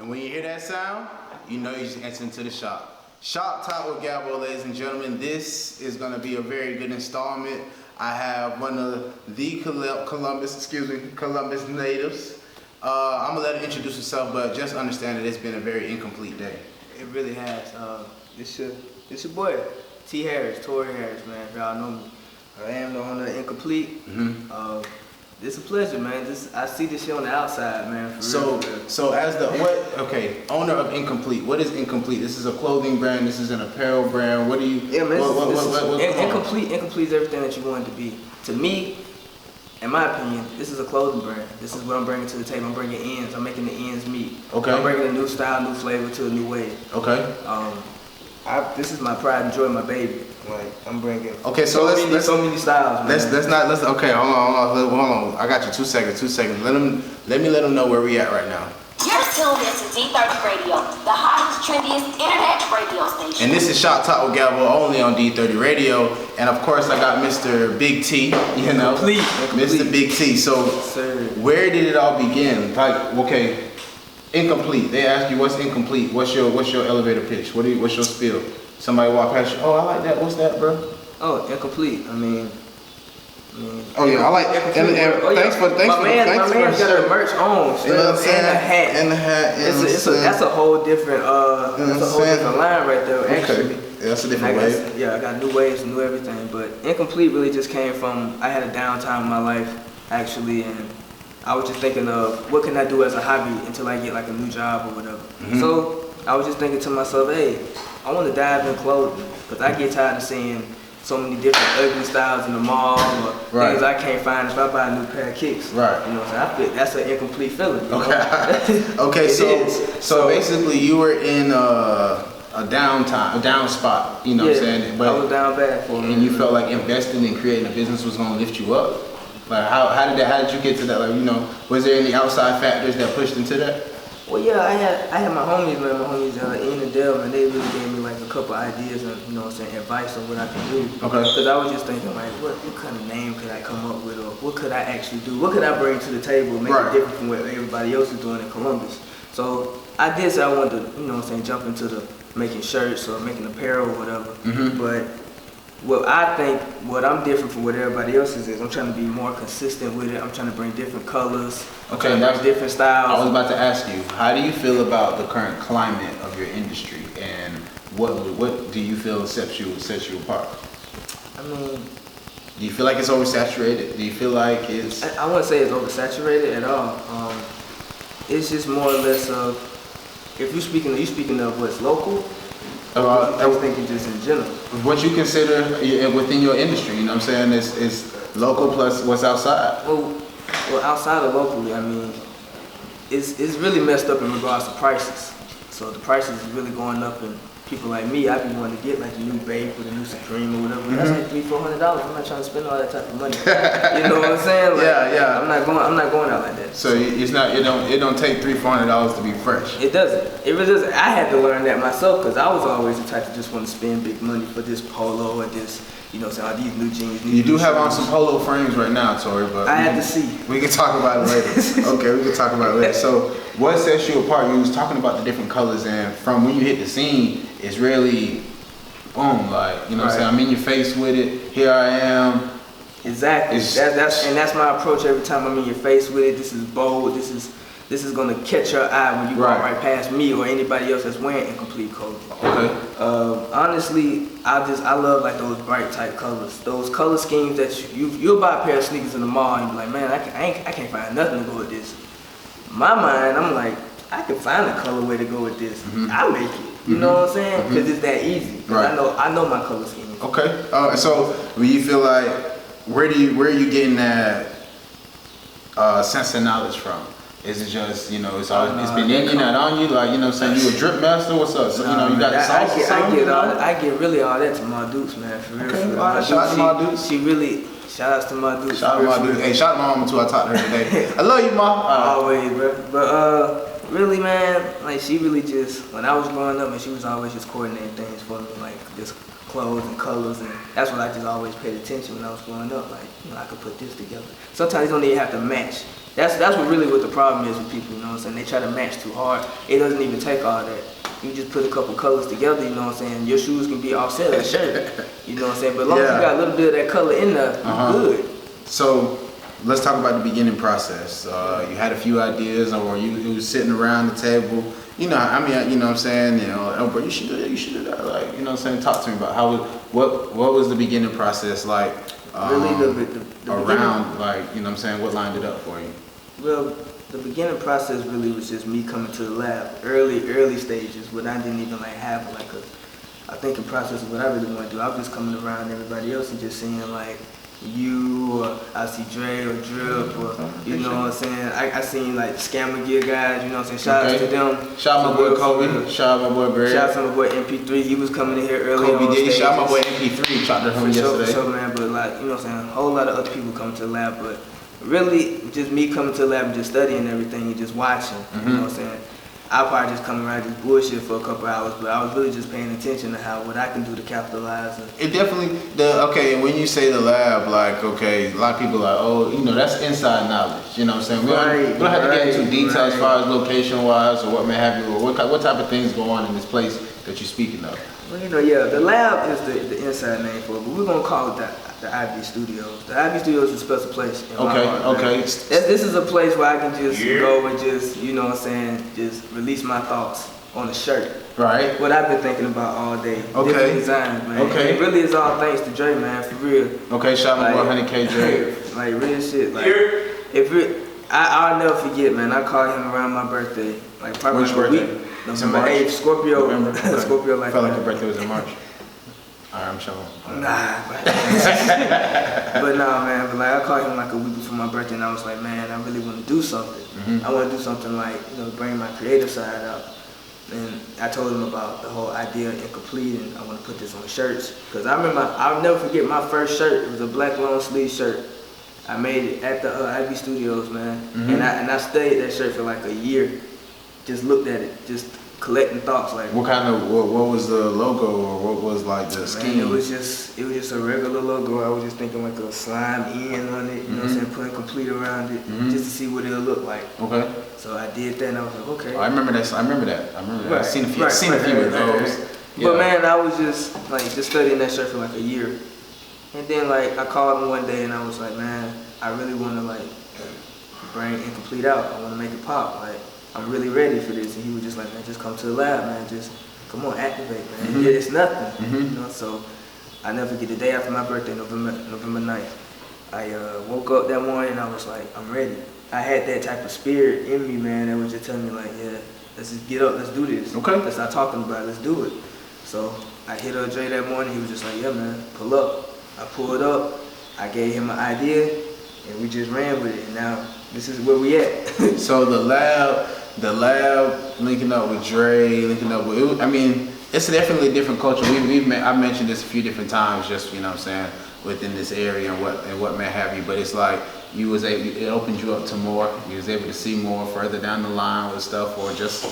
And when you hear that sound, you know you just entered into the shop. Shop Talk with Gavo, ladies and gentlemen. This is going to be a very good installment. I have one of the Columbus natives. I'm going to let her introduce herself, but just understand that it's been a very incomplete day. It really has. It's your boy, T. Harris, Torey Harris, man. If y'all know me. I am the owner of NComplete. It's a pleasure, man. I see this shit on the outside, man. So as the owner of NComplete, what is NComplete? This is a clothing brand. This is an apparel brand. What do you? Yeah, man. NComplete is everything that you want it to be. To me, in my opinion, this is a clothing brand. This is what I'm bringing to the table. I'm bringing ends. I'm making the ends meet. Okay. I'm bringing a new style, new flavor to a new way. Okay. This is my pride and joy, my baby. Like I'm bringing. Okay, so let's so many styles. Man. Let's okay. Hold on. I got you. 2 seconds. Let me know where we at right now. You're tuned into D30 Radio, the hottest, trendiest internet radio station. And this is Shop Talk with Gavo, only on D30 Radio. And of course, I got Mr. Big T. You know, Mr. Big T. So, where did it all begin? Like, okay, incomplete. They ask you what's incomplete. What's your elevator pitch? What's your spiel? Somebody walk past you. Oh, I like that. What's that, bro? Oh, incomplete. I mean. Oh yeah, I like. Thanks for. My man's got a merch on, you know what I'm saying? And the hat. That's a whole different. That's a whole different line right there. Actually, yeah, that's a different wave. I got new waves and new everything. But incomplete really just came from. I had a downtime in my life actually, and I was just thinking of what can I do as a hobby until I get like a new job or whatever. So I was just thinking to myself, hey, I want to dive in clothing because I get tired of seeing so many different ugly styles in the mall or things I can't find if I buy a new pair of kicks. Right. You know what I'm saying? That's an incomplete feeling. Okay, so basically you were in a down spot, you know what I'm saying? But I was down bad for me. And you felt like investing in creating a business was gonna lift you up. Like how did you get to that? Like, you know, was there any outside factors that pushed into that? Well, yeah, I had my homies, man. My homies, Ian and Dale, and they really gave me like a couple ideas and, you know what I'm saying, advice on what I could do. Okay. Because I was just thinking like, what kind of name could I come up with, or what could I actually do? What could I bring to the table, make it different from what everybody else is doing in Columbus? So I did say I wanted to, you know what I'm saying, jump into the making shirts or making apparel or whatever. But what I'm different from what everybody else is I'm trying to be more consistent with it. I'm trying to bring different colors. Okay, that's different styles. I was about to ask you, how do you feel about the current climate of your industry, and what do you feel sets you apart? I mean, do you feel like it's oversaturated? Do you feel like it's? I wouldn't say it's oversaturated at all. It's just more or less of, if you're speaking of what's local. I was thinking just in general. What you consider within your industry, you know what I'm saying, is local plus what's outside. Well, outside of locally, I mean, it's really messed up in regards to prices. So the prices is really going up, and people like me, I be wanting to get like a new Bape or the new Supreme or whatever. That's like $300-400. I'm not trying to spend all that type of money. You know what I'm saying? Like, yeah. I'm not going out like that. So it don't take $300-400 to be fresh. It doesn't. It really doesn't. I had to learn that myself because I was always the type to just want to spend big money for this polo and this, you know, so all these new jeans. You do have on some polo frames right now, Torey, but I had to see. We can talk about it later. Okay, we can talk about it later. So what sets you apart? You was talking about the different colors, and from when you hit the scene, it's really boom, like, you know what I'm saying? I'm in your face with it. Here I am. Exactly. That's my approach every time I'm in your face with it. This is bold. This is gonna catch your eye when you walk right past me or anybody else that's wearing incomplete clothing. Okay. Honestly, I love like those bright type colors. Those color schemes that you'll buy a pair of sneakers in the mall and you're like, man, I can't find nothing to go with this. In my mind, I'm like, I can find a colorway to go with this. I make it. You know what I'm saying? Because it's that easy. Right. I know my color scheme. Okay. So when you feel like, where are you getting that sense of knowledge from? Is it just, you know, it's been in you, not on you? Like, you know what I'm saying? You a drip master? What's up? So, you know, you got the sauce or something? I get really all that to my dudes, man. For real. Okay. Shout out to my dudes. Shout outs to my dudes. Shout out to my dudes. Hey, shout out to my mama too. I talked to her today. I love you, Mom. Always, bro. But really, man, like she really just, when I was growing up, and she was always just coordinating things for me, like just clothes and colors, and that's what I just always paid attention when I was growing up. Like, I could put this together. Sometimes you don't even have to match. That's what the problem is with people, you know what I'm saying? They try to match too hard. It doesn't even take all that. You just put a couple colors together, you know what I'm saying? Your shoes can be offset of the shirt, you know what I'm saying? But as long as you got a little bit of that color in there, you're good. So let's talk about the beginning process. You had a few ideas, or you was sitting around the table. You know what I'm saying? Oh, bro, you should do that. You should do that. Like, you know what I'm saying? Talk to me about what was the beginning process like? Really, the around, like, you know what I'm saying? What lined it up for you? Well, the beginning process really was just me coming to the lab, early stages, when I didn't even have a thinking process of what I really want to do. I was just coming around everybody else and just seeing you, or I see Dre or Drip, or you know what I'm saying. I seen Scammer Gear guys, you know what I'm saying. Shout out to them. Shout out my boy Kobe. Shout out my boy Greg. Shout out to my boy MP3. He was coming in here early. Kobe did. Shout out my boy MP3. Chopped at him yesterday. For sure, man. But you know what I'm saying. A whole lot of other people coming to the lab, but really just me coming to the lab and just studying everything and just watching. You know what I'm saying. I'll probably just come around and just bullshit for a couple hours, but I was really just paying attention to what I can do to capitalize. It definitely, when you say the lab, a lot of people are like, oh, that's inside knowledge, you know what I'm saying? We don't have to get into details as far as location-wise or what may have you, or what type of things go on in this place that you're speaking of. Well, the lab is the inside name for it, but we're going to call it the IB Studios. The IB Studios is a special place in my heart. This is a place where I can just go and just, you know what I'm saying, just release my thoughts on a shirt. Right. What I've been thinking about all day. Different designs, man. It really is all thanks to Dre, man, for real. Okay, shout out to 100K Dre. Real shit. I'll never forget, man. I called him around my birthday. Probably Which birthday? November 8th, Scorpio. November. Scorpio I felt like your birthday was in March. Alright, I'm showing. Nah, but nah, man. But I called him a week before my birthday, and I was like, man, I really want to do something. I want to do something bring my creative side out. And I told him about the whole idea of NComplete, and I want to put this on shirts. Cause I remember, I'll never forget my first shirt. It was a black long sleeve shirt. I made it at the IB Studios, man. And I studied that shirt for a year. Just looked at it, just collecting thoughts. What was the logo, or what was the scheme? Man, it was just a regular logo. I was just thinking a slime in on it, you know what I'm saying, putting complete around it, just to see what it'll look like. Okay. So I did that, and I was like, okay. Oh, I remember that. Right. I've seen a few of those. Yeah. But man, I was just studying that shirt for a year. And then I called him one day and I was like, man, I really want to bring NComplete out. I want to make it pop. I'm really ready for this. And he was just like, man, just come to the lab, man. Just come on, activate, man. It's nothing. You know. So I never forget the day after my birthday, November 9th. I woke up that morning and I was like, I'm ready. I had that type of spirit in me, man. That was just telling me yeah, let's just get up, let's do this. Okay. Let's start talking about it, let's do it. So I hit up Dre that morning. He was just like, yeah, man, pull up. I pulled up, I gave him an idea, and we just ran with it. And now this is where we at. So the lab linking up with Dre, linking up with, it's definitely a different culture. I've mentioned this a few different times, just, you know what I'm saying, within this area and what may have you, but it's it opened you up to more. You was able to see more further down the line with stuff, or just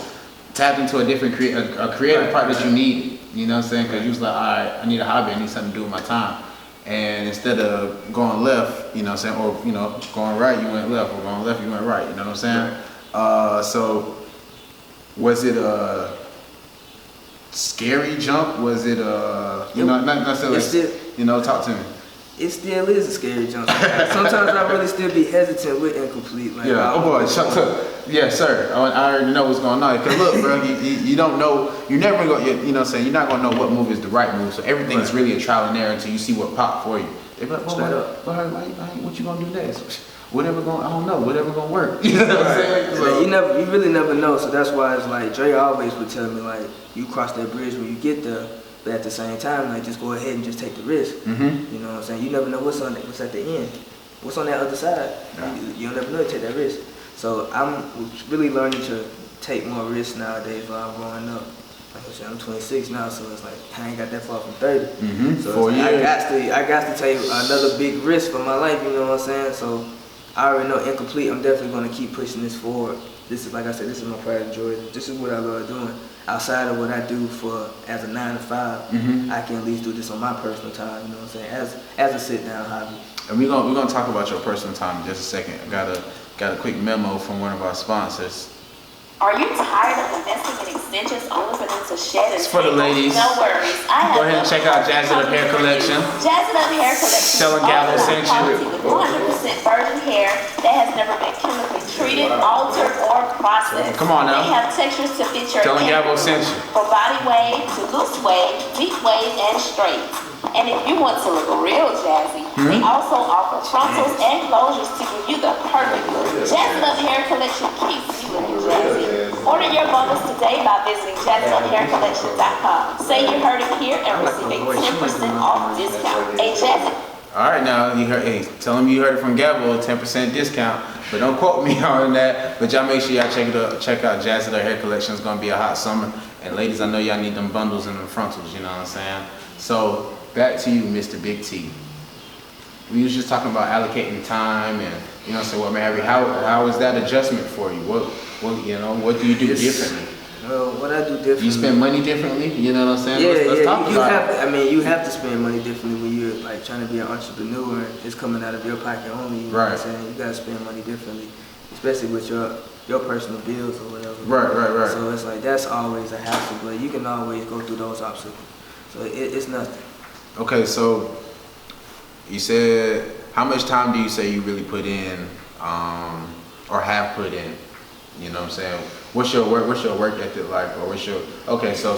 tap into a different creative part that you need. You know what I'm saying? Because you was like, all right, I need a hobby, I need something to do with my time. And instead of going left, you know what I'm saying, or going right, you went left, or going left, you went right, you know what I'm saying? Right. So was it a scary jump? Was it not necessarily, talk to me. It still is a scary jump. Sometimes I really still be hesitant with NComplete. Oh boy, shut up. Yes, sir. I already know what's going on. Because look, bro, you don't know, you're never going to, you know what I'm saying, you're not going to know what move is the right move. So everything is really a trial and error until you see what popped for you. They be like, what you going to do next? Whatever going, I don't know, whatever going to work. You know what I'm saying? So, you really never know. So that's why it's Dre always would tell me, you cross that bridge when you get there. But at the same time, just go ahead and just take the risk. You know what I'm saying? You never know what's at the end. What's on that other side? Yeah. You'll never know to take that risk. So I'm really learning to take more risks nowadays while I'm growing up. Like I said, I'm 26 now, so it's I ain't got that far from 30. So 4 years. I got to take another big risk for my life, you know what I'm saying? So I already know NComplete, I'm definitely going to keep pushing this forward. This is, like I said, this is my pride and joy. This is what I love doing. outside of what I do for as a 9 to 5, I can at least do this on my personal time. You know what I'm saying? As a sit down hobby. And we're gonna talk about your personal time in just a second. I got a quick memo from one of our sponsors. Are you tired of investing in extensions only for them to shed and It's for the ladies. No worries. Go ahead and check out Jazz It Up Hair Collection. Jazz It Up Hair Collection. Selling Gavo sent you. With 100% virgin hair that has never been chemically treated, altered, or processed. Come on now. They have textures to fit your Selling hair Gavo sent you. from body wave to loose wave, deep wave, and straight. And if you want to look real jazzy, they also offer frontals and closures to give you the perfect look. Jazz It Up Hair Collection keeps you looking jazzy. Order your bundles today by visiting jazzituphaircollection.com. Say you heard it here and receive a 10% off discount. Hey, Jazzy. All right, now you heard. Hey, tell them you heard it from Gavo, 10% discount. But don't quote me on that. But y'all make sure y'all check out Jazz It Up Hair Collection. It's gonna be a hot summer. And ladies, I know y'all need them bundles and them frontals. You know what I'm saying? So back to you, Mr. Big T. We was just talking about allocating time and so what man, how is that adjustment for you? What do you do differently? Well, what I do differently. You spend money differently? You know what I'm saying? Yeah, let's talk about it. You have to spend money differently when you're like trying to be an entrepreneur and it's coming out of your pocket only. You know what I'm saying? You gotta spend money differently, especially with your personal bills or whatever. Right. So it's like that's always a hassle, but you can always go through those obstacles. So it's nothing. Okay, so you said, how much time do you say you really put in, or have put in? You know what I'm saying? What's your work ethic like, or okay, so,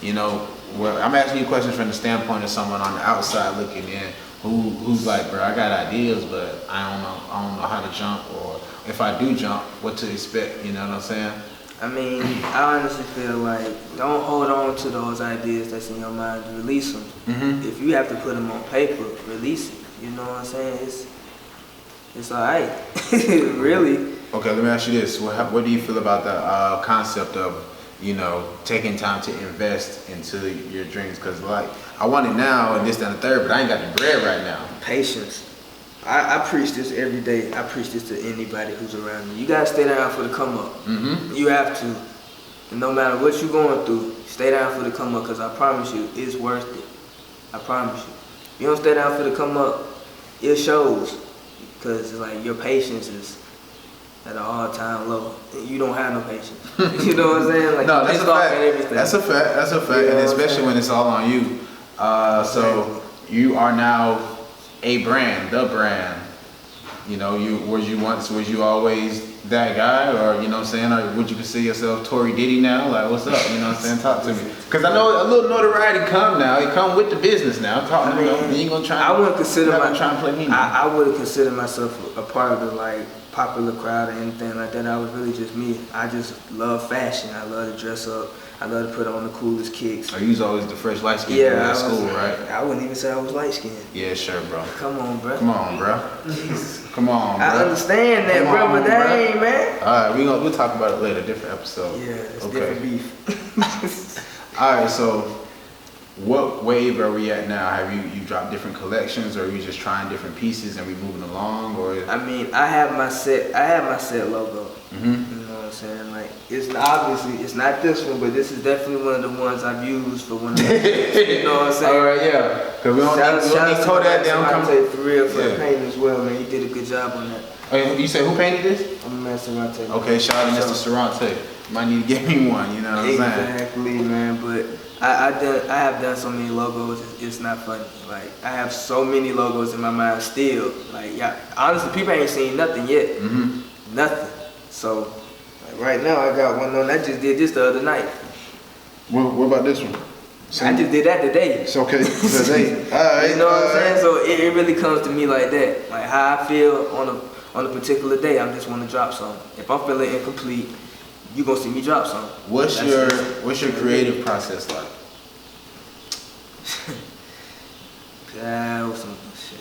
I'm asking you questions from the standpoint of someone on the outside looking in, who's like, bro, I got ideas, but I don't know how to jump, or if I do jump, what to expect, you know what I'm saying? I mean, I honestly feel like don't hold on to those ideas that's in your mind. Release them. If you have to put them on paper, release it. You know what I'm saying? It's alright. Really. Okay, let me ask you this: what do you feel about the concept of taking time to invest into your dreams? Because like I want it now and this, that, and the third, but I ain't got the bread right now. Patience. I preach this every day. I preach this to anybody who's around me. You gotta stay down for the come up. You have to. And no matter what you're going through, stay down for the come up, because I promise you, it's worth it. I promise you. If you don't stay down for the come up, it shows. Because it's like your patience is at an all-time low. You don't have no patience. You know what I'm saying? Like, no, that's a fact. That's a fact. That's a fact. You know, and especially when it's all on you. So you are now a brand, the brand. Was you always that guy, or you know what I'm saying, or would you consider yourself Tory Diddy now? Like, what's up? You know what I'm saying? Talk to me, because I know a little notoriety come now. It come with the business now. Talk to me. You ain't gonna try. I wouldn't consider trying to play me. I wouldn't consider myself a part of the like popular crowd or anything like that. I was really just me. I just love fashion. I love to dress up. I love to put on the coolest kicks. Oh, you was always the fresh light skinned boy at school, right? I wouldn't even say I was light skinned. Yeah, sure, bro. Come on, bro. Come on, bro. Come on, bro. I understand that, bro, but that ain't, man. All right, we'll talk about it later, different episode. Yeah, it's different beef. All right, so what wave are we at now? Have you dropped different collections, or are you just trying different pieces and we moving along, or? I mean, I have my set logo. You know what I'm saying? Like, it's not this one, but this is definitely one of the ones I've used for one of the, you know what I'm saying? All right, yeah. Because we don't need to toe that down. For real, for the painting as well, man. He did a good job on that. Oh, you said who painted this? I'm Master Sarante. Okay, shout out to Mr. Sarante. Might need to get me one, you know what I'm saying? Exactly, man. But I have done so many logos, it's not funny. Like, I have so many logos in my mind still. Like, yeah, honestly, people ain't seen nothing yet. Nothing. So, like, right now I got one on. I just did this the other night. What about this one? I just did that today. It's okay. Today. All right. You know what I'm saying? So it really comes to me like that. Like how I feel on a particular day, I just want to drop something. If I'm feeling incomplete, you gonna see me drop something. What's your creative process like? Yeah, with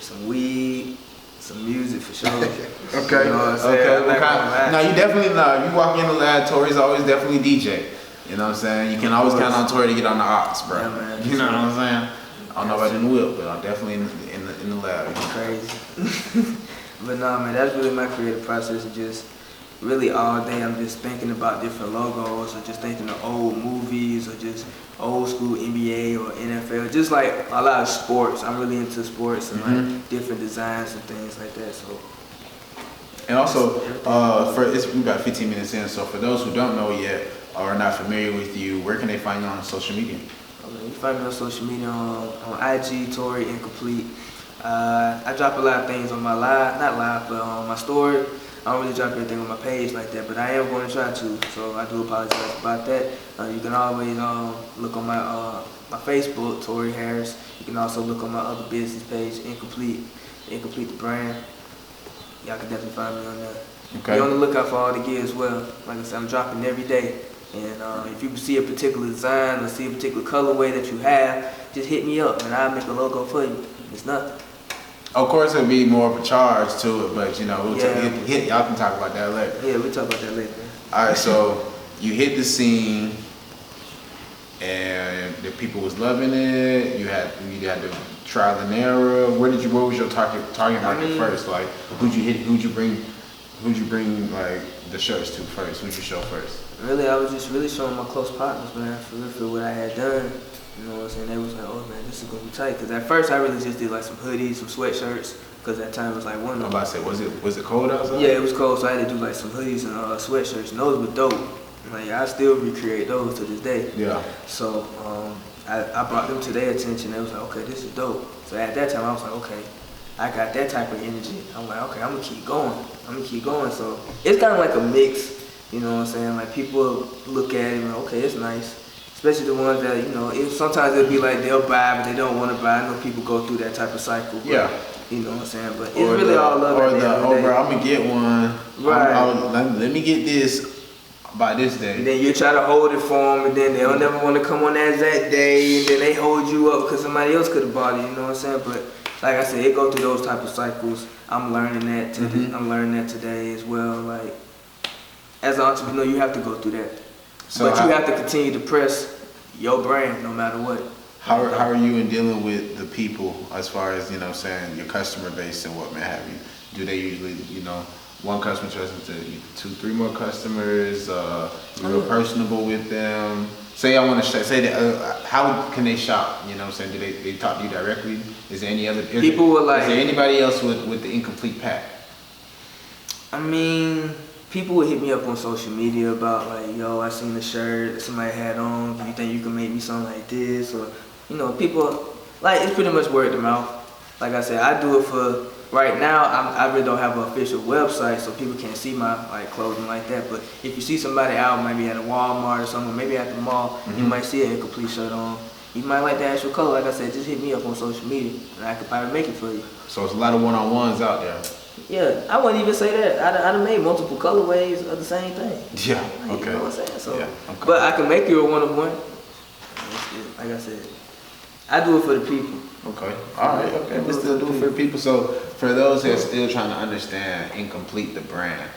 some weed, some music for sure. Okay. You know what I'm saying? Now you definitely you walk in the lab, Torey's always definitely DJ. You know what I'm saying? You can always count on Torey to get on the ops, bro. Yeah, man. You know what I'm saying? I don't know about in the whip, but I'm definitely in the lab. Crazy. But nah, man, that's really my creative process. Is just really all day I'm just thinking about different logos, or just thinking of old movies, or just old school NBA or NFL, just like a lot of sports. I'm really into sports and like different designs and things like that. So. And also, we about 15 minutes in, so for those who don't know yet or are not familiar with you, where can they find you on social media? You find me on social media on IG, Toreyncomplete. I drop a lot of things on my but on my story. I don't really drop anything on my page like that, but I am going to try to, so I do apologize about that. You can always look on my Facebook, Torey Harris. You can also look on my other business page, NComplete the brand. Y'all can definitely find me on there. Okay. Be on the lookout for all the gear as well. Like I said, I'm dropping every day. And if you see a particular design or see a particular colorway that you have, just hit me up and I'll make a logo for you. It's nothing. Of course, it'll be more of a charge to it, but you know, y'all can talk about that later. Yeah, we'll talk about that later. All right, so you hit the scene, and the people was loving it. You had to trial and error. What was your target market first? Like, who'd you bring like the shirts to first? Who'd you show first? Really, I was just really showing my close partners, man, for what I had done. You know what I'm saying? They was like, oh man, this is gonna be tight. Cause at first I really just did like some hoodies, some sweatshirts. Cause that time it was like one. I'm about to say, was it cold outside? Yeah, it was cold, so I had to do like some hoodies and sweatshirts, and those were dope. Like I still recreate those to this day. Yeah. So I brought them to their attention. They was like, okay, this is dope. So at that time I was like, okay, I got that type of energy. I'm like, okay, I'm gonna keep going. So it's kind of like a mix. You know what I'm saying? Like people look at it and like, okay, it's nice. Especially the ones that, you know, sometimes it'll be like they'll buy, but they don't want to buy. I know people go through that type of cycle. But, yeah. You know what I'm saying? But it's really all love. Bro, I'm going to get one. Right. Let me get this by this day. And then you try to hold it for them, and then they'll never want to come on that day, and then they hold you up because somebody else could have bought it, you know what I'm saying? But like I said, it go through those type of cycles. I'm learning that today. I'm learning that today as well. Like, as an entrepreneur, you have to go through that. So but you have to continue to press your brand no matter what. How are you in dealing with the people as far as, you know, saying your customer base and what may have you? Do they usually, you know, one customer turns into 2-3 more customers? You're personable with them? Say I want to say that. How can they shop? You know what I'm saying? Do they talk to you directly? Is there any other people would like? Is there anybody else with the incomplete pack? I mean, people would hit me up on social media about like, yo, I seen the shirt that somebody had on. Do you think you can make me something like this? Or, you know, people like it's pretty much word of mouth. Like I said, I do it for right now. I really don't have an official website, so people can't see my like clothing like that. But if you see somebody out, maybe at a Walmart or something, maybe at the mall, you might see an incomplete shirt on. You might like the actual color. Like I said, just hit me up on social media, and I could probably make it for you. So it's a lot of one-on-ones out there. Yeah, I wouldn't even say that. I done made multiple colorways of the same thing. Yeah, okay. You know what I'm saying? So, yeah, okay. But I can make you a one-of-one. Like I said, I do it for the people. Okay, all right, okay. We still do it for the people. So for those that are still trying to understand NComplete, the brand,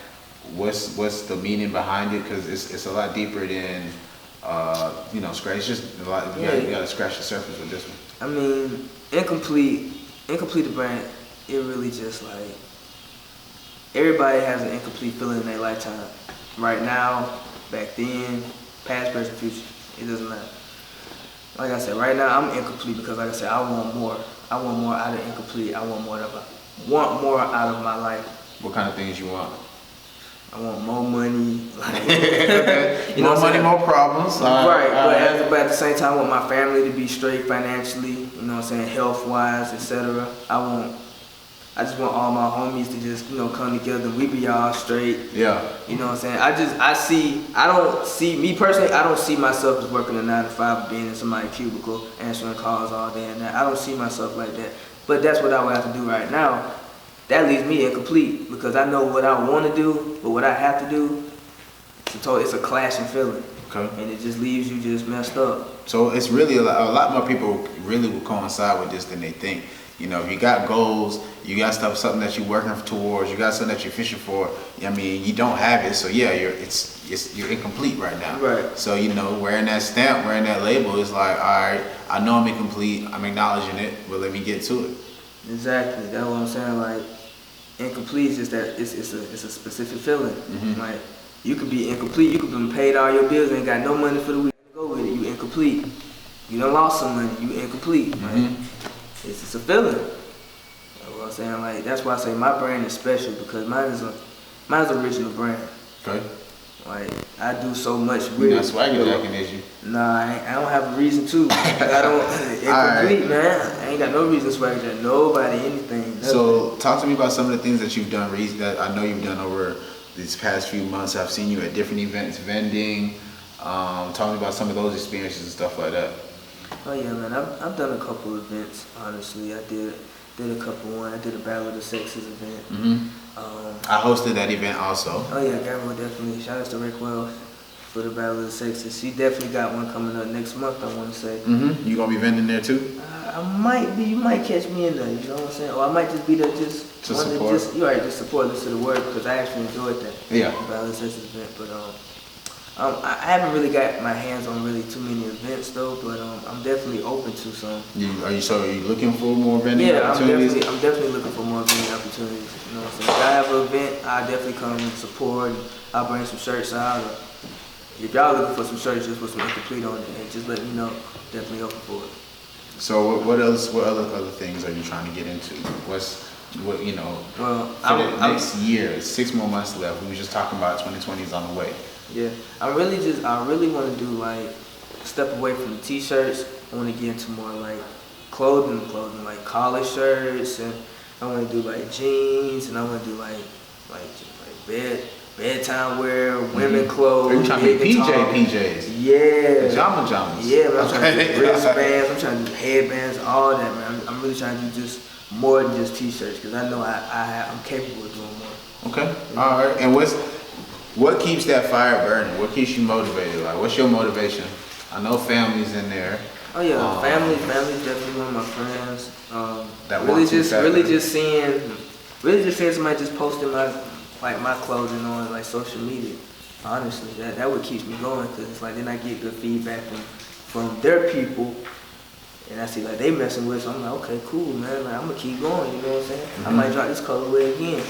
what's the meaning behind it? Because it's a lot deeper than, you know, scratch. It's just a lot. You gotta scratch the surface with this one. I mean, NComplete the brand, it really just like, everybody has an incomplete feeling in their lifetime. Right now, back then, past, present, future, it doesn't matter. Like I said, right now I'm incomplete because, like I said, I want more. I want more out of incomplete. I want more out of my life. What kind of things you want? I want more money. You know, more money, more problems. Right, but at the same time, I want my family to be straight financially. You know what I'm saying, health-wise, etc. I just want all my homies to just, you know, come together and we be all straight. Yeah. You know what I'm saying? Me personally, I don't see myself as working a 9-to-5 or being in somebody's cubicle, answering calls all day and that. I don't see myself like that. But that's what I would have to do right now. That leaves me incomplete because I know what I want to do, but what I have to do, it's a clashing feeling. Okay. And it just leaves you just messed up. So it's really a lot more people really will coincide with this than they think. You know, you got goals, you got something that you're working towards, you got something that you're fishing for. I mean, you don't have it, so yeah, you're incomplete right now. Right. So, you know, wearing that stamp, wearing that label, it's like, all right, I know I'm incomplete, I'm acknowledging it, but let me get to it. Exactly. That's what I'm saying. Like, incomplete is just that it's a specific feeling. Like you could be incomplete, you could be paid all your bills, ain't got no money for the week to go with it. You incomplete. You done lost some money. You incomplete. Like, it's just a feeling. You know what I'm saying? Like that's why I say my brand is special because mine's an original brand. Okay. Like I do so much with You're it. not swagger jacking, is you? Nah, I don't have a reason to. I don't. Incomplete, man. I ain't got no reason to swagger jack nobody, anything. Nothing. So talk to me about some of the things that you've done. That I know you've done over these past few months. I've seen you at different events, vending. Talk to me about some of those experiences and stuff like that. Oh yeah, man. I've done a couple events. Honestly, I did a couple. I did a Battle of the Sexes event. I hosted that event also. Oh yeah, Gavo definitely. Shout out to Rick Wells for the Battle of the Sexes. She definitely got one coming up next month. I want to say. You gonna be vending there too? I might be. You might catch me in there. You know what I'm saying? Or I might just be there just to support. You're right. Just support this to the word because I actually enjoyed that. Yeah. Battle of the Sexes event, but I haven't really got my hands on really too many events though, but I'm definitely open to some. Are you looking for more vending opportunities? Yeah, I'm definitely looking for more vending opportunities. You know what I'm saying? If I have an event, I'll definitely come and support. I'll bring some shirts out. Or if y'all looking for some shirts just with some incomplete on it, and just let me know. Definitely open for it. So what else? What other things are you trying to get into? Well, for the next year, 6 more months left. We were just talking about 2020 is on the way. Yeah, I really want to do like step away from the t-shirts. I want to get into more like clothing, like collar shirts, and I want to do like jeans, and I want to do like bedtime wear, women clothes. Are you trying to be PJs? Yeah. Pajamas. Yeah, but I'm trying to do wristbands. I'm trying to do headbands, all that, man. I'm really trying to do just more than just t-shirts because I know I'm capable of doing more. Okay. Yeah. All right. And what keeps that fire burning? What keeps you motivated? Like, what's your motivation? I know family's in there. Oh yeah, family's definitely one of my friends. That really just seeing somebody just posting my clothing on like social media. Honestly, that what keeps me going because it's like then I get good feedback from their people, and I see like they messing with. So I'm like, okay, cool, man. Like I'm gonna keep going. You know what I'm saying? I might drop this colorway again,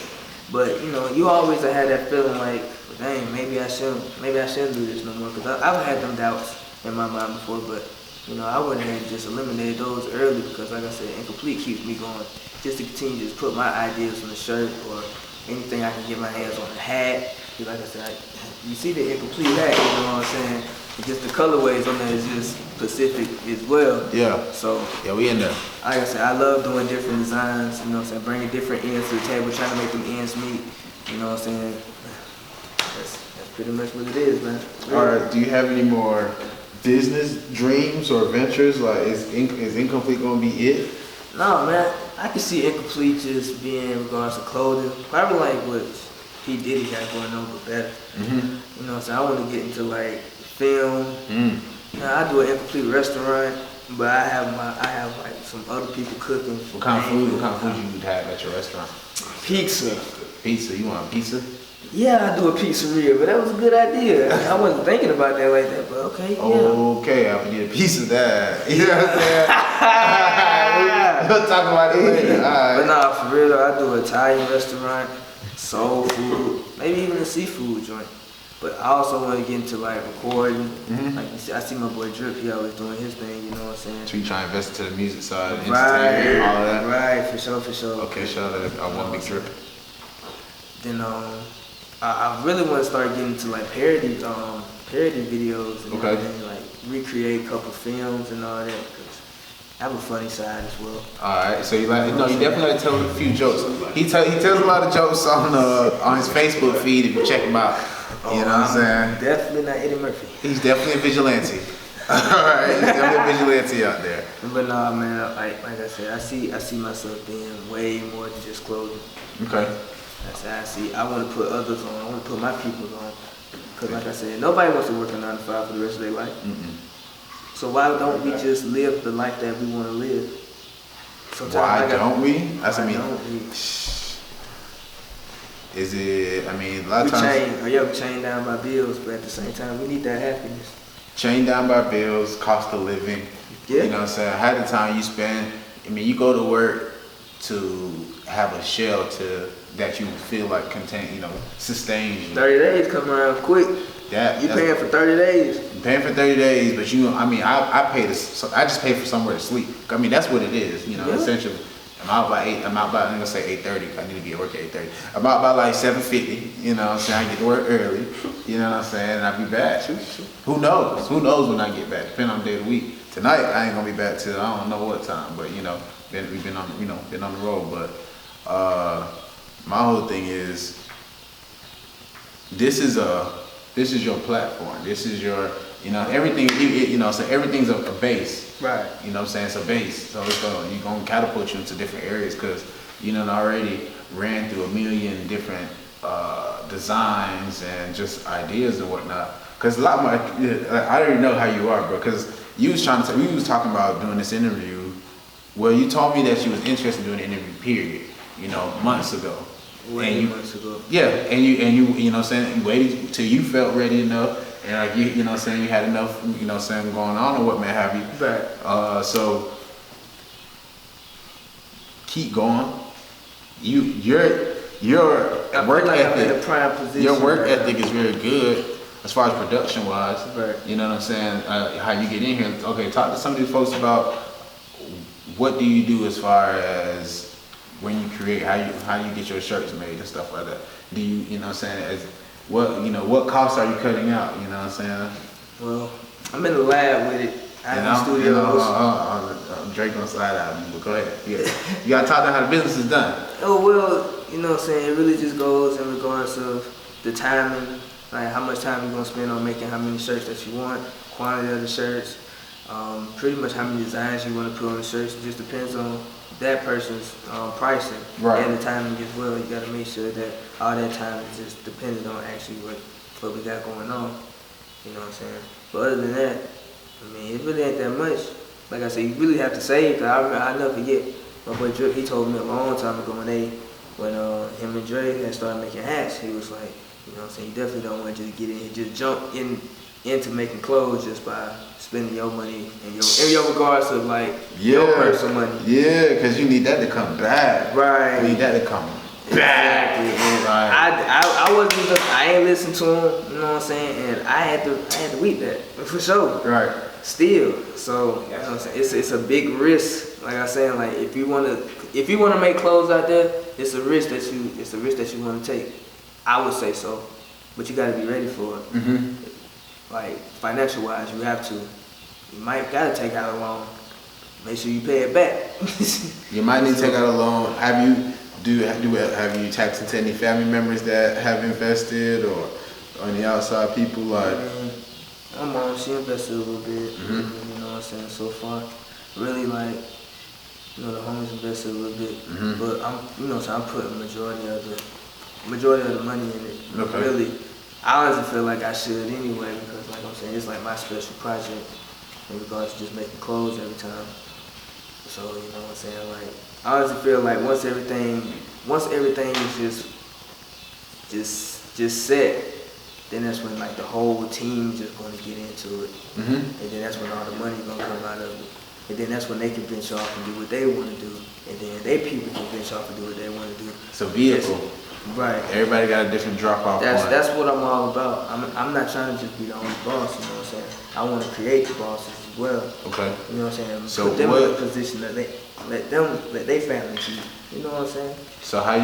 but you always had that feeling like, dang, maybe I shouldn't do this no more because I've had them doubts in my mind before, but I wouldn't have just eliminated those early because like I said, Incomplete keeps me going just to continue to just put my ideas on the shirt or anything I can get my hands on, a hat. Like I said, you see the Incomplete hat, you know what I'm saying? And just the colorways on there is just specific as well. Yeah. So yeah, we in there. Like I said, I love doing different designs, you know what I'm saying, bringing different ends to the table, trying to make them ends meet, you know what I'm saying? That's pretty much what it is, man. Really. All right, do you have any more business dreams or ventures? Like, is Incomplete gonna be it? No, man. I can see Incomplete just being in regards to clothing, probably like what P. Diddy got going on, but better. You know what I'm saying? I want to get into like film. Now, I do an Incomplete restaurant, but I have like some other people cooking. What kind of food you would have at your restaurant? Pizza. Pizza? You want pizza? Yeah, I do a pizzeria, but that was a good idea. I wasn't thinking about that like that, but okay, yeah. Okay, I need a piece of that. You know what I'm saying? We'll talk about it later. All right. But nah, for real though, I do an Italian restaurant, soul food, maybe even a seafood joint. But I also want to get into like recording. Like you see, I see my boy Drip, he always doing his thing, you know what I'm saying? So you try to invest into the music side, entertainment, all of that? Right, for sure. Okay, shout out to One Big Drip. Then I really want to start getting into like parody videos and everything, like recreate a couple films and all that. Cause I have a funny side as well. All right, so you definitely like to tell a few jokes. He tells a lot of jokes on his Facebook feed if you check him out. You know what I'm saying? Definitely not Eddie Murphy. He's definitely a vigilante. All right, he's definitely a vigilante out there. But nah, man, like I said, I see myself being way more than just clothing. Okay. I want to put others on. I want to put my people on. Because like I said, nobody wants to work a 9 to 5 for the rest of their life. So why don't we just live the life that we want to live? Why don't we? Is it, a lot of times. We're chained down by bills, but at the same time, we need that happiness. Chained down by bills, cost of living. Yeah. You know what I'm saying? Half the time you spend, you go to work, to have a shell that you feel like sustains you. 30 days come around quick. You paying for 30 days. I'm paying for 30 days, but I just pay for somewhere to sleep. I mean, that's what it is, essentially. I'm out by I'm gonna say 8:30. I need to be at work at 8:30. I'm out by like 7:50, you know what I'm saying? I get to work early, you know what I'm saying? And I'll be back. Who knows? Who knows when I get back, depending on the day of the week. Tonight, I ain't gonna be back till I don't know what time, but we've been on the road, but my whole thing is, this is your platform. This is your, everything, so everything's a base. Right. You know what I'm saying? It's a base. So you're going to catapult you into different areas because you already ran through a million different designs and just ideas and whatnot. Because a lot more, I already know how you are, bro. Because we was talking about doing this interview. Well, you told me that you was interested in doing an interview, period, months ago. Months ago. Yeah, and you know what I'm saying, you waited till you felt ready enough. And like you know what I'm saying, you had enough, going on or what may have you. Right. So keep going. Your work ethic. Your work ethic is very good as far as production wise. Right. You know what I'm saying? How you get in here. Okay, talk to some of these folks about what do you do as far as when you create, how you get your shirts made and stuff like that. Do you know what I'm saying, what costs are you cutting out? You know what I'm saying? Well, I'm in the lab with it. I have the studios. Drake on side out, but go ahead. You gotta talk about how the business is done. Oh well, you know what I'm saying. It really just goes in regards of the timing, like how much time you're gonna spend on making how many shirts that you want, quantity of the shirts, pretty much how many designs you want to put on the shirts. It just depends on that person's pricing, right, and the timing as well. You got to make sure that all that time is just dependent on actually what we got going on. You know what I'm saying? But other than that, I mean, it really ain't that much. Like I said, you really have to save. I never forget. My boy Drake, he told me a long time ago when him and Dre had started making hats, he was like, you know what I'm saying, you definitely don't want to just get in here, just jump into making clothes just by spending your money in your regards of like your personal money. Yeah, because you need that to come back. Right. You need that to come back. Exactly. Right. I ain't listened to him, you know what I'm saying, and I had to weep that for sure. Right. Still, so you know what I'm saying, it's a big risk. Like I said, like if you wanna make clothes out there, it's a risk that you wanna take. I would say so, but you gotta be ready for it. Mm-hmm. Like financial wise, you have to. You might gotta take out a loan. Make sure you pay it back. You might need to take out a loan. Have you tapped into any family members that have invested or on the outside people like? My mom, she invested a little bit. Mm-hmm. You know what I'm saying? So far, really like, the homies invested a little bit, mm-hmm, but I'm putting majority of the money in it. Okay. Really, I honestly feel like I should anyway because, like I'm saying, it's like my special project in regards to just making clothes every time. So you know what I'm saying? Like I honestly feel like once everything is just set, then that's when like the whole team just going to get into it, mm-hmm, and then that's when all the money gonna come out of it. And then that's when they can venture off and do what they want to do. And then they people can venture off and do what they want to do. It's a vehicle. Right. Everybody got a different drop-off point. That's what I'm all about. I'm not trying to just be the only boss, you know what I'm saying? I want to create the bosses as well. Okay. You know what I'm saying? So put them in a position that let their family keep. You know what I'm saying? So how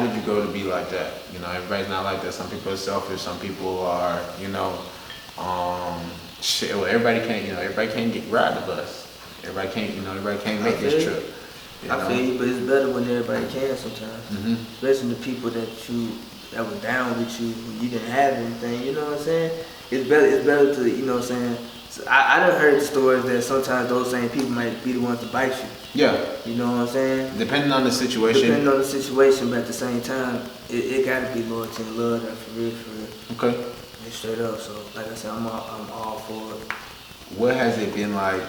did you go to be like that? Everybody's not like that. Some people are selfish. Some people are, everybody can't ride the bus. Everybody can't make this trip. I feel you, but it's better when everybody can sometimes. Mm-hmm. Especially the people that were down with you when you didn't have anything, you know what I'm saying? It's better to, you know what I'm saying? So I done heard the stories that sometimes those same people might be the ones to bite you. Yeah. You know what I'm saying? Depending on the situation. But at the same time, it gotta be loyalty and love that for real. Okay. Straight up, so like I said, I'm all for it. What has it been like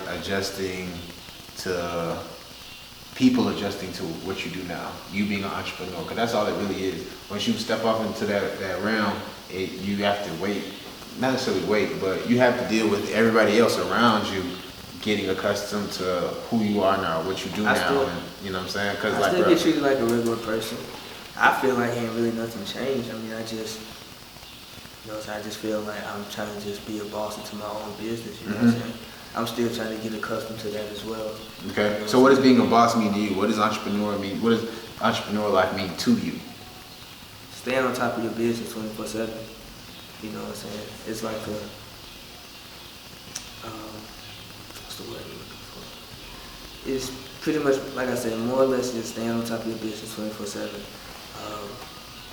people adjusting to what you do now, you being an entrepreneur, because that's all it really is. Once you step off into that realm, you have to wait, not necessarily wait, but you have to deal with everybody else around you getting accustomed to who you are now, what you do now, and you know what I'm saying? Cause I still get treated like a regular person. I feel like ain't really nothing changed. I mean, I just, you know, so I just feel like I'm trying to just be a boss into my own business. You know what I'm saying? I'm still trying to get accustomed to that as well. Okay. You know, so what does being a boss mean to you? What does entrepreneur mean? What does entrepreneur life mean to you? Staying on top of your business 24/7. You know what I'm saying? It's like a, what's the word I'm looking for? It's pretty much, like I said, more or less just staying on top of your business 24/7.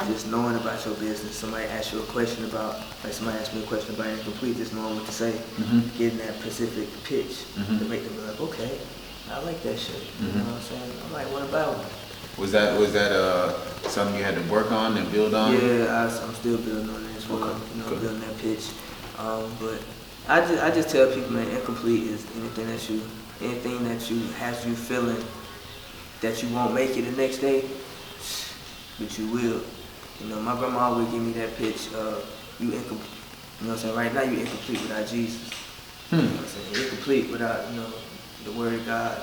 Just knowing about your business. Somebody asks you a question about, like somebody asked me a question about NComplete, just knowing what to say. Getting that specific pitch to make them be like, okay, I like that shit. You know what I'm saying? I'm like, what about it? Was that something you had to work on and build on? Yeah, I'm still building on that as well. Okay. You know, building that pitch. But I just tell people, man, NComplete is anything that you has you feeling that you won't make it the next day, but you will. You know, my grandma always give me that pitch, you incomplete. You know what I'm saying? Right now you incomplete without Jesus. You know what I'm saying? You're incomplete without, you know, the word of God.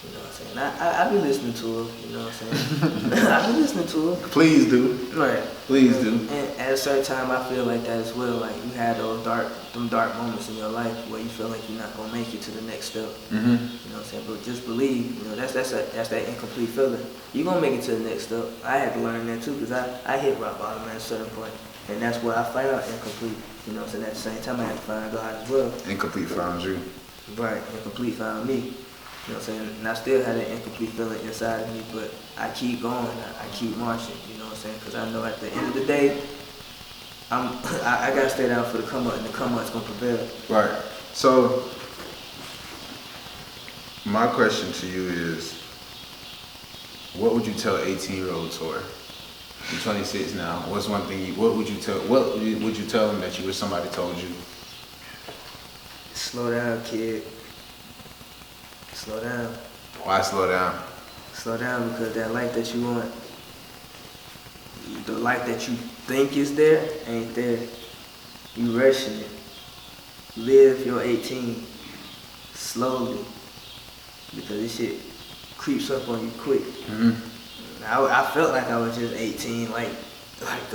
You know what I'm saying? I be listening to her, you know what I'm saying? I be listening to her. Please do. Right. Please do. And at a certain time I feel like that as well. Like you had them dark moments in your life where you feel like you're not gonna make it to the next step. You know what I'm saying? But just believe, you know, that's that incomplete feeling. You're gonna make it to the next step. I had to learn that too, because I hit rock bottom at a certain point. And that's where I found out incomplete. You know what I'm saying? At the same time I had to find God as well. Incomplete found you. Right, incomplete found me. You know what I'm saying? And I still had an incomplete feeling inside of me, but I keep going, I keep marching, you know what I'm saying? Because I know at the end of the day, I got to stay down for the come up, and the come up's going to prevail. Right. So, my question to you is, what would you tell 18-year-old Torey? You're 26 now. What's one thing, what would you tell them that you wish somebody told you? Slow down, kid. Slow down. Why slow down? Slow down because that life that you want, the life that you think is there, ain't there. You rushing it. Live your 18 slowly because this shit creeps up on you quick. I felt like I was just 18 like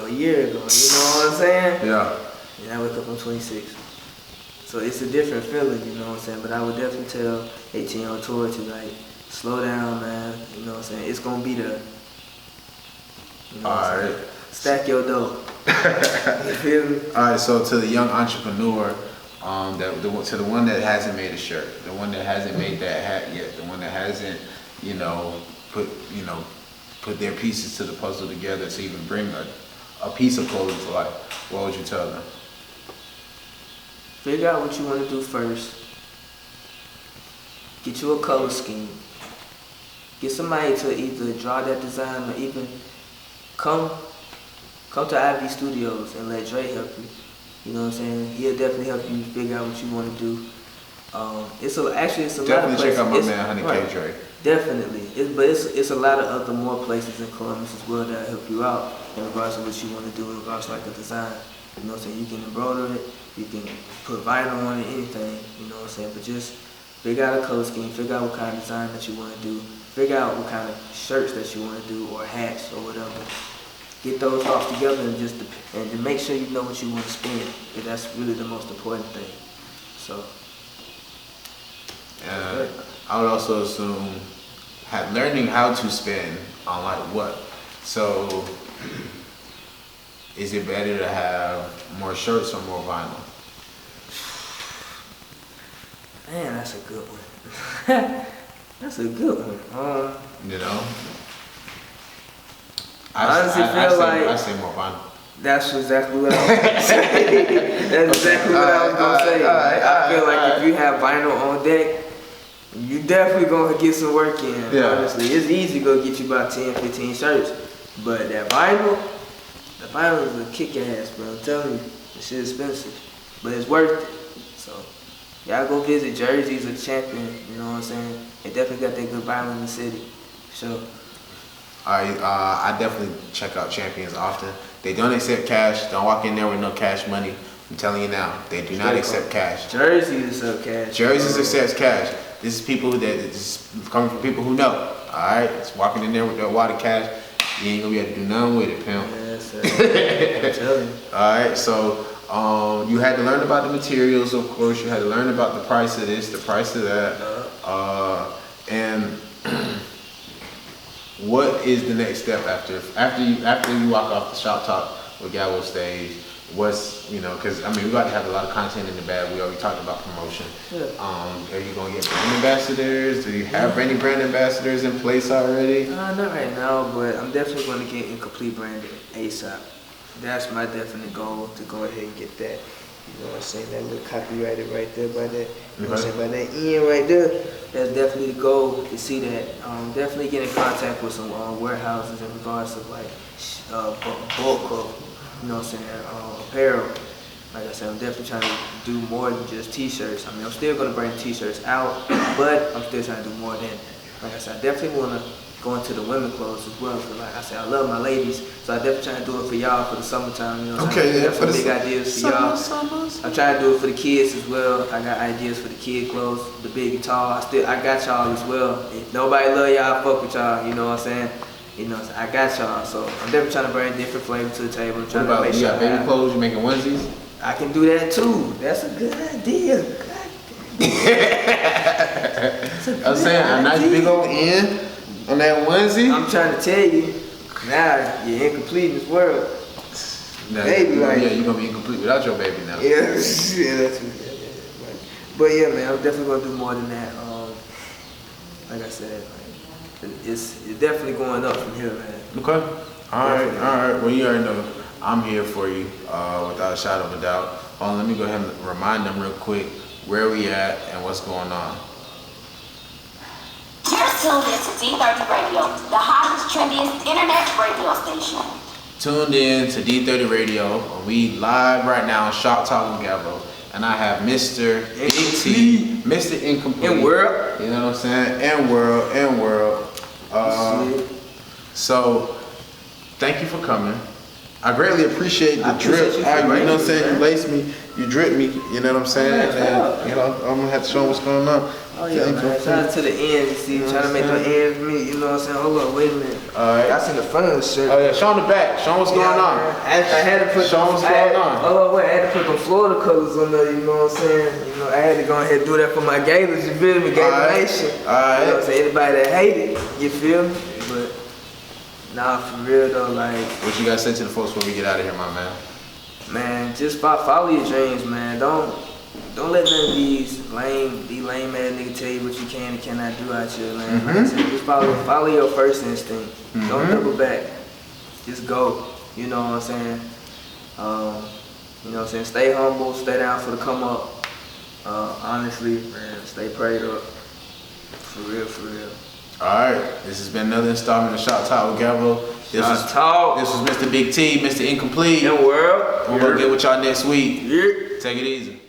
a year ago, you know what I'm saying? Yeah. And I wake up, I'm 26. So it's a different feeling, you know what I'm saying? But I would definitely tell 18-year-old Torey to like, slow down, man. You know what I'm saying? It's gonna be there. You know what I'm saying? Stack your dough. You feel me? All right, so to the young entrepreneur, to the one that hasn't made a shirt, the one that hasn't made that hat yet, the one that hasn't, put their pieces to the puzzle together to even bring a piece of clothing to life, what would you tell them? Figure out what you want to do first. Get you a color scheme. Get somebody to either draw that design or even come to IB Studios and let Dre help you. You know what I'm saying? He'll definitely help you figure out what you want to do. It's a lot of places. Definitely check out my man, 100K Dre. Definitely. It's a lot of other more places in Columbus as well that help you out in regards to what you want to do in regards to like a design. You know what I'm saying? You can embroider it, you can put vinyl on it, anything, you know what I'm saying? But just figure out a color scheme, figure out what kind of design that you want to do, figure out what kind of shirts that you want to do or hats or whatever. Get those thoughts together and to make sure you know what you want to spend, because that's really the most important thing. So. I would also assume learning how to spend on like what. So, is it better to have more shirts or more vinyl? Man, that's a good one. That's a good one. You know, I say more vinyl. That's exactly what I was gonna say. That's exactly what I was gonna say. I feel like if you have vinyl on deck, you definitely gonna get some work in. Yeah. Honestly, it's easy to go get you about 10, 15 shirts, but that vinyl is a kick ass, bro. I'm telling you, this shit expensive, but it's worth it. So y'all go visit Jersey's a champion. You know what I'm saying? They definitely got that good vinyl in the city. So. I definitely check out Champions often. They don't accept cash. Don't walk in there with no cash money. I'm telling you now, they do not accept cash. Jerseys accept cash. Jerseys accepts cash. This is people that is coming from people who know. Alright, it's walking in there with their water cash. You ain't gonna be able to do nothing with it, pimp. Yes, sir. I'm telling you. Alright, so you had to learn about the materials, of course. You had to learn about the price of this, the price of that. And what is the next step after you walk off the Shop Talk with Gavo stage? What's, you know, because I mean, we got to have a lot of content in the bag. We already talked about promotion. Yeah. Are you going to get brand ambassadors? Do you have any brand ambassadors in place already? Not right now, but I'm definitely going to get NComplete branded ASAP. That's my definite goal, to go ahead and get that. You know what I'm saying? That little copyrighted right there by that. You know what I'm saying? By that end right there. That's definitely the goal, to see that. Definitely get in contact with some warehouses in regards to like bulk of, you know what I'm saying, apparel. Like I said, I'm definitely trying to do more than just t-shirts. I mean, I'm still gonna bring t-shirts out, but I'm still trying to do more than that. Like I said, I definitely wanna go into the women clothes as well. Cause like I said, I love my ladies, so I definitely trying to do it for y'all for the summertime. You know what I'm saying? I got some big ideas for y'all. I'm trying to do it for the kids as well. I got ideas for the kid clothes, the big and tall. I got y'all as well. If nobody love y'all, fuck with y'all. You know what I'm saying? You know, I got y'all, so I'm definitely trying to bring different flavors to the table. I'm trying to make sure you got baby clothes, you making onesies? I can do that too. That's a good idea. I'm saying a nice big old end on that onesie. I'm trying to tell you, now you're incomplete in this world. Now, baby, like, yeah, you're gonna be incomplete without your baby now. Yeah, that's but yeah, man, I'm definitely gonna do more than that. Like I said, like, it's definitely going up from here, man. Okay. All right. Well, you already know I'm here for you, without a shadow of a doubt. Hold on, let me go ahead and remind them real quick where we at and what's going on. You're tuned into D30 Radio, the hottest, trendiest internet radio station. Tuned in to D30 Radio. We live right now on Shop Talk with Gavo. And I have Mr. Big T, Mr. Incomplete. In world. You know what I'm saying? In world. So, thank you for coming. I greatly appreciate the drip. You know what I'm saying? You lace me, you drip me, you know what I'm saying? And, you know, I'm gonna have to show them what's going on. Oh yeah, man. Shout out to the ends, you see, trying to make the ends meet, you know what I'm saying? Hold on, wait a minute. Alright. I seen the front of the shirt. Oh yeah, show them the back, show them what's going on. I had to put show them what's going on. Oh wait, I had to put the Florida colors on there, you know what I'm saying? You know, I had to go ahead and do that for my Gators, you feel me? Gator Nation. Alright. You know what I'm saying? Anybody that hate it, you feel me? But nah, for real though, like, What you gotta say to the folks before we get out of here, my man? man, just follow your dreams, man. Don't let none of these lame ass niggas tell you what you can and cannot do out here, man. Like I said, just follow your first instinct. Don't double back. Just go. You know what I'm saying? You know what I'm saying? Stay humble, stay down for the come up. Honestly, man, stay prayed up. For real. Alright, this has been another installment of Shop Talk with Gavo. This was Mr. Big T, Mr. Incomplete. In world. We're gonna get with y'all next week. Yeah. Take it easy.